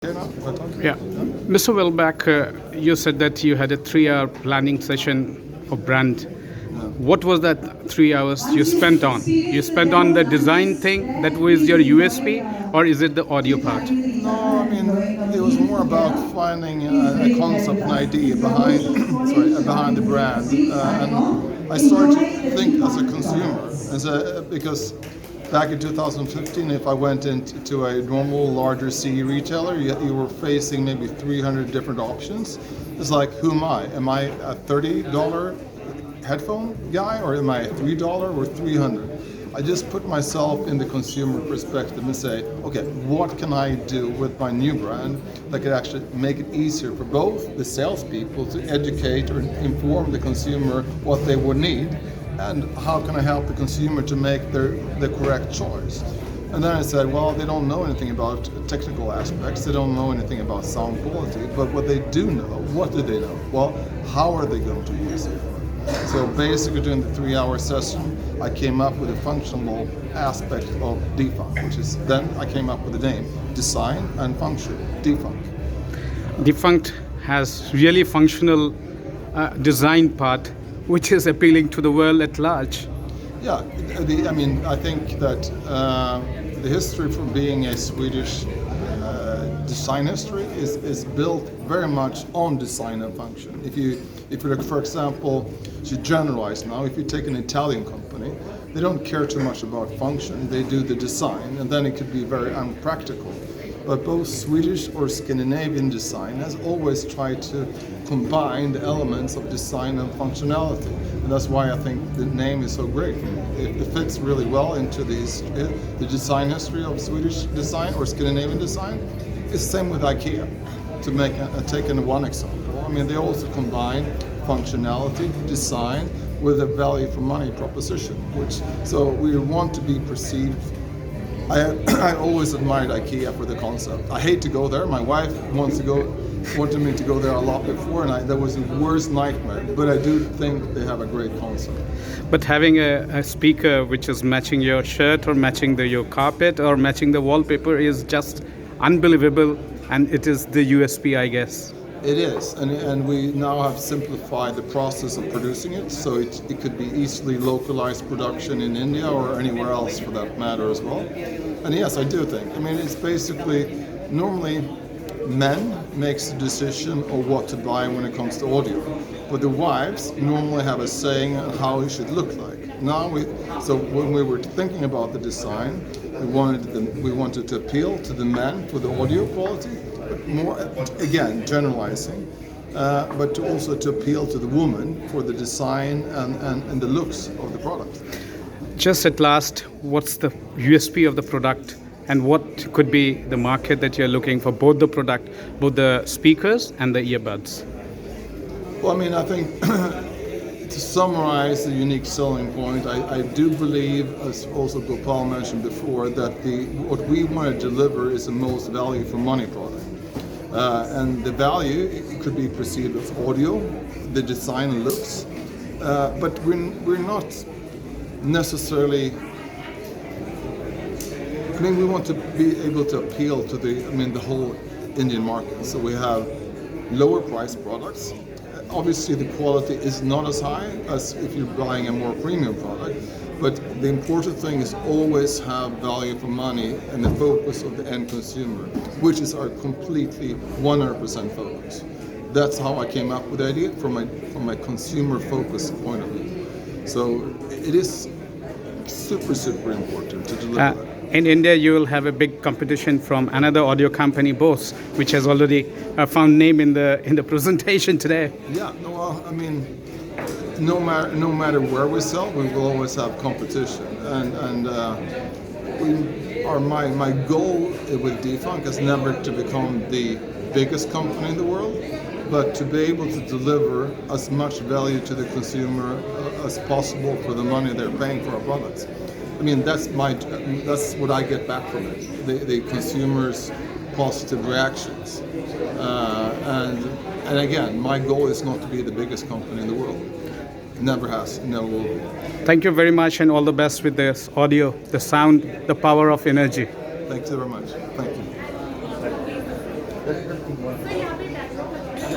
Yeah. Mr. Wahlback, you said that you had a 3-hour planning session for brand. What was that 3 hours you spent on? You spent on the design thing, that was your USP, or is it the audio part? No, I mean, it was more about finding a concept, an idea behind, behind the brand. And I started to think as a consumer, because back in 2015, if I went into a normal, larger CE retailer, you were facing maybe 300 different options. It's like, who am I? Am I a $30 headphone guy, or am I a $3 or 300? I just put myself in the consumer perspective and say, okay, what can I do with my new brand that could actually make it easier for both the salespeople to educate or inform the consumer what they would need, and how can I help the consumer to make the correct choice? And then I said, well, they don't know anything about technical aspects, they don't know anything about sound quality, but what they do know, what do they know? Well, how are they going to use it? So basically during the 3-hour session, I came up with a functional aspect of Defunc, which is, then I came up with the name, design and function, Defunc. Defunct has really functional design part, which is appealing to the world at large. Yeah, I think that the history from being a Swedish design history is built very much on design and function. If you look, for example, to generalize now, if you take an Italian company, they don't care too much about function, they do the design, and then it could be very unpractical. But both Swedish or Scandinavian design has always tried to combine the elements of design and functionality. And that's why I think the name is so great. It fits really well into the design history of Swedish design or Scandinavian design. It's the same with IKEA, to take one example. I mean, they also combine functionality, design, with a value for money proposition, so we want to be perceived. I always admired IKEA for the concept. I hate to go there. My wife wanted me to go there a lot before, and that was the worst nightmare. But I do think they have a great concept. But having a speaker which is matching your shirt, or matching your carpet, or matching the wallpaper is just unbelievable, and it is the USP, I guess. It is, and we now have simplified the process of producing it, so it could be easily localized production in India or anywhere else for that matter as well. And yes, I do think. I mean, it's basically, normally men makes the decision of what to buy when it comes to audio, but the wives normally have a saying on how it should look like. So when we were thinking about the design, we wanted to appeal to the men for the audio quality, more, again, generalizing, but also to appeal to the woman for the design and the looks of the product. Just at last, what's the USP of the product, and what could be the market that you're looking for, both the product, both the speakers and the earbuds? Well, I mean, I think to summarize the unique selling point, I do believe, as also Gopal mentioned before, that what we want to deliver is the most value for money product. And the value, it could be perceived as audio, the design and looks, but we're not necessarily. I mean, we want to be able to appeal to the whole Indian market. So we have lower priced products. Obviously, the quality is not as high as if you're buying a more premium product. But the important thing is always have value for money and the focus of the end consumer, which is our completely 100% focus. That's how I came up with the idea from a consumer-focused point of view. So it is super, super important to deliver that. In India, you will have a big competition from another audio company, Bose, which has already found name in the presentation today. Yeah, well, I mean, no matter where we sell, we will always have competition. My goal with Defunc is never to become the biggest company in the world, but to be able to deliver as much value to the consumer as possible for the money they're paying for our products. I mean, that's what I get back from it, the consumers' positive reactions. And again, my goal is not to be the biggest company in the world. Never has, never will be. Thank you very much, and all the best with this audio, the sound, the power of energy. Thank you very much. Thank you. तो यहाँ पे backdrop